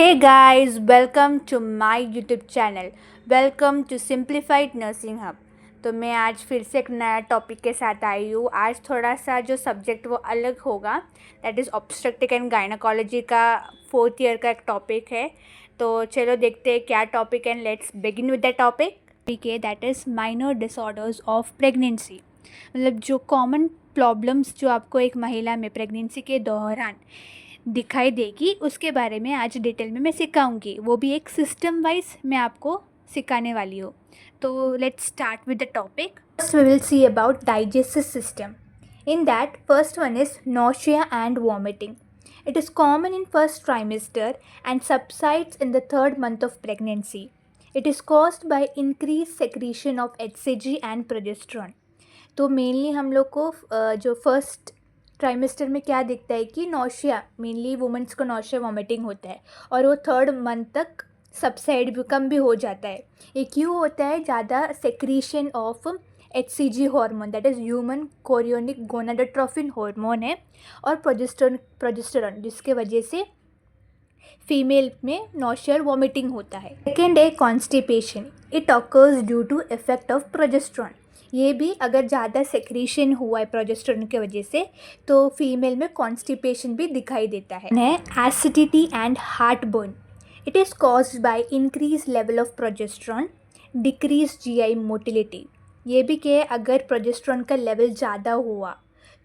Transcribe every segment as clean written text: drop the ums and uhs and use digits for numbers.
Hey guys, welcome to my YouTube channel. Welcome to Simplified Nursing Hub. तो मैं आज फिर से एक नया टॉपिक के साथ आई हूँ। आज थोड़ा सा जो सब्जेक्ट वो अलग होगा, that is obstetric and gynaecology का 4th ईयर का एक टॉपिक है। तो चलो देखते हैं क्या टॉपिक है, let's begin with the topic है that is minor disorders of pregnancy. मतलब जो कॉमन प्रॉब्लम्स जो आपको एक महिला में प्रेगनेंसी के दौरान दिखाई देगी उसके बारे में आज डिटेल में मैं सिखाऊंगी, वो भी एक सिस्टम वाइज मैं आपको सिखाने वाली हूँ। तो let's start with the topic. First we will see about digestive system. In that first one is nausea and vomiting. It is common in first trimester and subsides in the third month of pregnancy. It is caused by increased secretion of HCG and progesterone. तो mainly हम लोग को जो first trimester में क्या दिखता है कि नौशिया, मेनली वुमेंस को नौशिया वॉमिटिंग होता है और वो थर्ड मंथ तक सबसाइड भी कम भी हो जाता है। ये क्यों होता है? ज़्यादा secretion of HCG hormone, that is human chorionic gonadotrophin hormone है, और प्रोजेस्टेरॉन जिसके वजह से फीमेल में नौशिया और वॉमिटिंग होता है। सेकेंड है constipation. It occurs due to effect of progesterone. ये भी अगर ज़्यादा सेक्रीशन हुआ है प्रोजेस्टेरॉन की वजह से तो फीमेल में कॉन्स्टिपेशन भी दिखाई देता है। Acidity and heart burn. It is caused by increase level of progesterone, decrease GI motility. ये भी कि अगर प्रोजेस्टेरॉन का लेवल ज़्यादा हुआ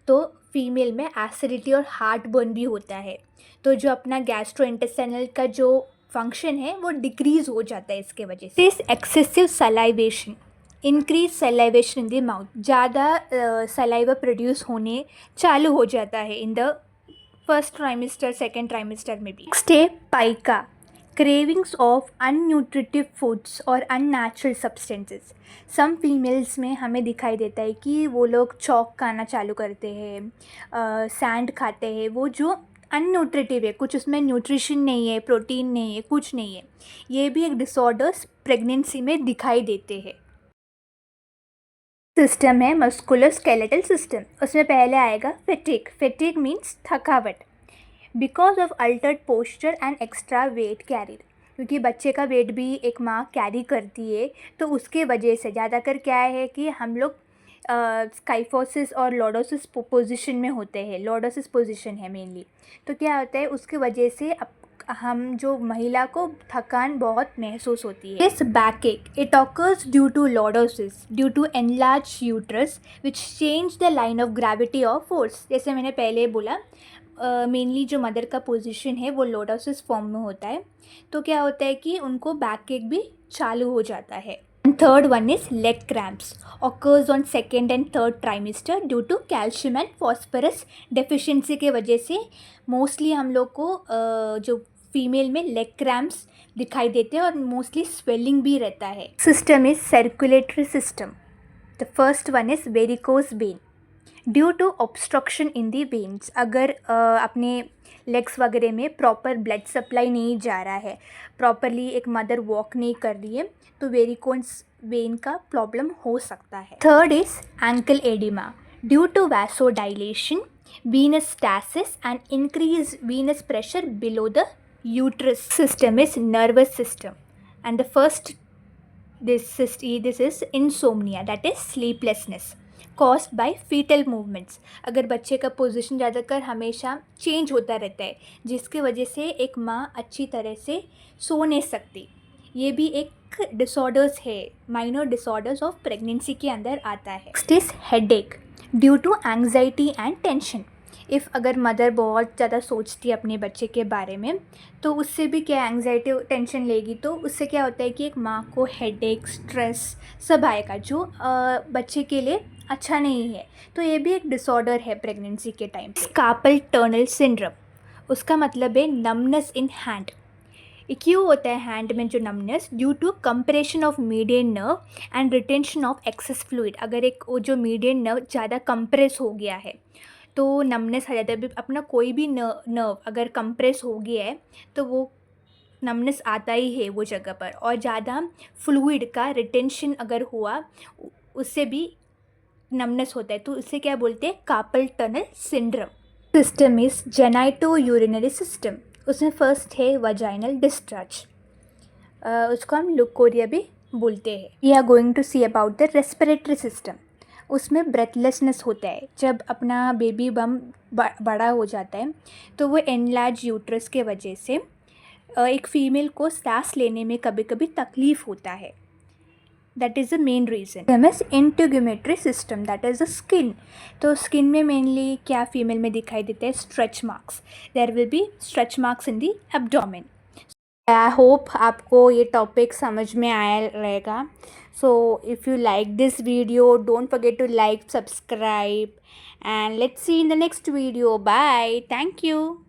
तो फीमेल में एसिडिटी और हार्ट बर्न भी होता है। तो जो अपना गैस्ट्रोइंटेस्टाइनल का जो फंक्शन है वो डिक्रीज़ हो जाता है इसके वजह से। This excessive salivation, increase salivation in the mouth, ज़्यादा सलाइवा प्रोड्यूस होने चालू हो जाता है in the first trimester second trimester में भी। नेक्स्ट है पाइका, क्रेविंग्स ऑफ अनन्यूट्रिटिव फूड्स और अननेचुरल सब्सटेंसेस। सम फीमेल्स में हमें दिखाई देता है कि वो लोग चॉक खाना चालू करते हैं, सैंड खाते हैं, वो जो अनन्यूट्रिटिव है, कुछ उसमें न्यूट्रिशन नहीं है, प्रोटीन नहीं है, कुछ नहीं है। ये भी एक डिसऑर्डर्स प्रेगनेंसी में दिखाई देते हैं। सिस्टम है मस्कुलोस्केलेटल सिस्टम। उसमें पहले आएगा फेटिक। फेटिक मीन्स थकावट, because of Altered posture and extra weight carried. क्योंकि बच्चे का वेट भी एक माँ कैरी करती है, तो उसके वजह से ज़्यादातर क्या है कि हम लोग स्काइफोसिस और लॉर्डोसिस पोजीशन में होते हैं। लॉर्डोसिस पोजीशन है मेनली। तो क्या होता है, उसके वजह से हम जो महिला को थकान बहुत महसूस होती है। This backache, it occurs due to lordosis, due to enlarge uterus which change the line of gravity of force. जैसे मैंने पहले बोला, मेनली जो मदर का पोजीशन है वो लॉर्डोसिस फॉर्म में होता है। तो क्या होता है कि उनको बैक एक भी चालू हो जाता है। Third one is leg cramps, occurs on second and third trimester due to calcium and phosphorus deficiency के वजह से मोस्टली हम लोग को जो फीमेल में लेग क्रैम्प्स दिखाई देते हैं और मोस्टली स्वेलिंग भी रहता है। System is circulatory system. The first one is varicose vein, due to obstruction in the veins. अगर अपने लेग्स वगैरह में प्रॉपर ब्लड सप्लाई नहीं जा रहा है, प्रॉपरली एक मदर वॉक नहीं कर रही है, तो वेरिकोज वेन का प्रॉब्लम हो सकता है। Third is ankle oedema, due to vasodilation, venous stasis and increase venous pressure below the uterus. System is nervous system, and the first this is insomnia, that is sleeplessness caused by fetal movements. अगर बच्चे का position ज़्यादातर हमेशा change होता रहता है जिसकी वजह से एक माँ अच्छी तरह से सो नहीं सकती, ये भी एक डिसऑर्डर्स है, माइनर डिसऑर्डर्स ऑफ प्रेगनेंसी के अंदर आता है। Next is headache, due to anxiety and tension. If अगर मदर बहुत ज़्यादा सोचती है अपने बच्चे के बारे में तो उससे भी क्या एंग्जाइटी टेंशन लेगी, तो उससे क्या होता है कि एक माँ को हेडेक, स्ट्रेस सब आएगा जो बच्चे के लिए अच्छा नहीं है। तो ये भी एक डिसऑर्डर है प्रेगनेंसी के टाइम पे। कार्पल टनल सिंड्रोम, उसका मतलब है नमनेस इन हैंड। ये क्यों होता है हैंड में जो numbness? Due to compression of median nerve and retention of excess fluid. अगर एक वो जो मीडियन नर्व ज़्यादा कंप्रेस हो गया है तो नमनेस आ जाता है। अपना कोई भी नर्व अगर कंप्रेस हो गया है तो वो नमनेस आता ही है वो जगह पर, और ज़्यादा फ्लूइड का रिटेंशन अगर हुआ उससे भी नमनेस होता है। तो इससे क्या बोलते हैं? Carpal tunnel syndrome. System is genito urinary system, उसमें फर्स्ट है वजाइनल डिस्चार्ज, उसको हम लुकोरिया भी बोलते हैं। We are going to see about the respiratory system. उसमें ब्रेथलेसनेस होता है। जब अपना बेबी बम बड़ा हो जाता है तो वो एनलार्ज यूट्रस के वजह से एक फ़ीमेल को सांस लेने में कभी कभी तकलीफ़ होता है। That is the main reason. MS integumentary system, that is the skin. तो स्किन में मेनली क्या फीमेल में दिखाई देते हैं? Stretch marks. There will be stretch marks in the abdomen. I hope आपको ये टॉपिक समझ में आया रहेगा। So if you like this video, don't forget to like, subscribe, and let's see in the next video. Bye. Thank you.